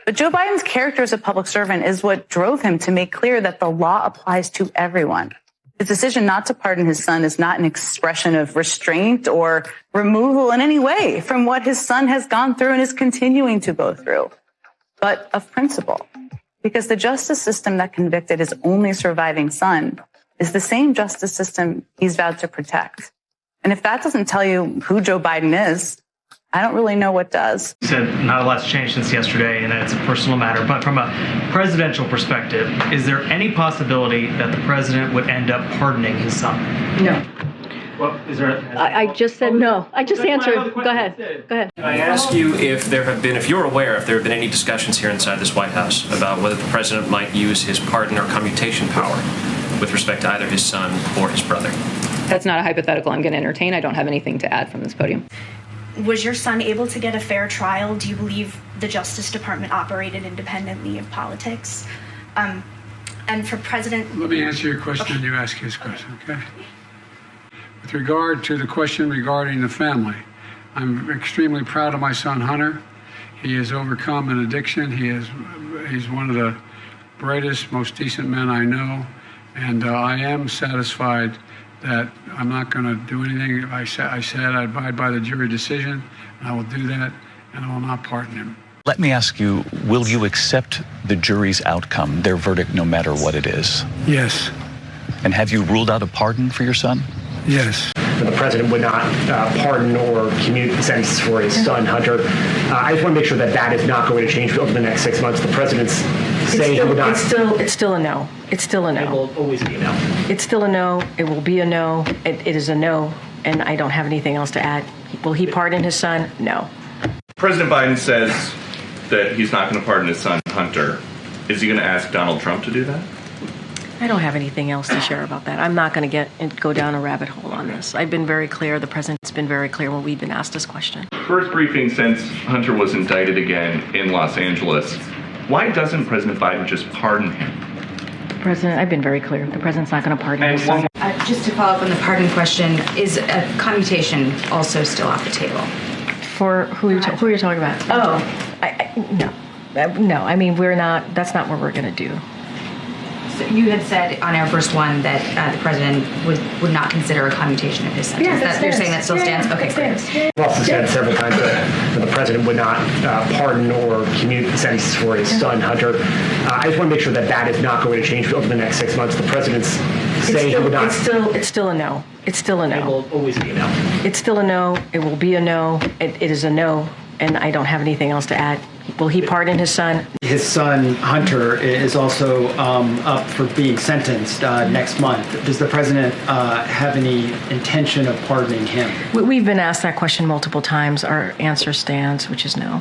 But Joe Biden's character as a public servant is what drove him to make clear that the law applies to everyone. His decision not to pardon his son is not an expression of restraint or removal in any way from what his son has gone through and is continuing to go through, but of principle. Because the justice system that convicted his only surviving son is the same justice system he's vowed to protect. And if that doesn't tell you who Joe Biden is, I don't really know what does. You said not a lot's changed since yesterday, and that it's a personal matter. But from a presidential perspective, is there any possibility that the president would end up pardoning his son? No. Well, is there? I just said no. I just answered. Go ahead. Go ahead. Can I ask you if there have been any discussions here inside this White House about whether the president might use his pardon or commutation power with respect to either his son or his brother? That's not a hypothetical I'm going to entertain. I don't have anything to add from this podium. Was your son able to get a fair trial? Do you believe the Justice Department operated independently of politics? And for President... Let me answer your question and you ask his question, okay? With regard to the question regarding the family, I'm extremely proud of my son, Hunter. He has overcome an addiction. He's one of the brightest, most decent men I know. And I am satisfied that I'm not going to do anything. I said I abide by the jury decision, and I will do that, and I will not pardon him. Let me ask you, will you accept the jury's outcome, their verdict, no matter what it is? Yes. And have you ruled out a pardon for your son? Yes. The president would not pardon or commute the sentence for his son, Hunter. I just want to make sure that that is not going to change over the next 6 months. The president's saying he would not. It's still a no. It's still a no. It will always be a no. It's still a no. It will be a no. It is a no, and I don't have anything else to add. Will he pardon his son? No. President Biden says that he's not going to pardon his son, Hunter. Is he going to ask Donald Trump to do that? I don't have anything else to share about that. I'm not going to go down a rabbit hole on this. I've been very clear. The president's been very clear when we've been asked this question. First briefing since Hunter was indicted again in Los Angeles. Why doesn't President Biden just pardon him? I've been very clear. The president's not going to pardon his son. Just to follow up on the pardon question, is a commutation also still off the table? For who are you talking about? No. I mean, we're not. That's not what we're going to do. So you had said on our first one that the president would not consider a commutation of his sentence. Yeah, you're saying that still stands? Okay, great. We've also said several times that the president would not pardon or commute the sentences for his son, Hunter. I just want to make sure that that is not going to change over the next 6 months. The president's saying he would not. It's still a no. It's still a no. It will always be a no. It's still a no. It will be a no. It is a no, and I don't have anything else to add. Will he pardon his son? His son, Hunter, is also up for being sentenced next month. Does the president have any intention of pardoning him? We've been asked that question multiple times. Our answer stands, which is no.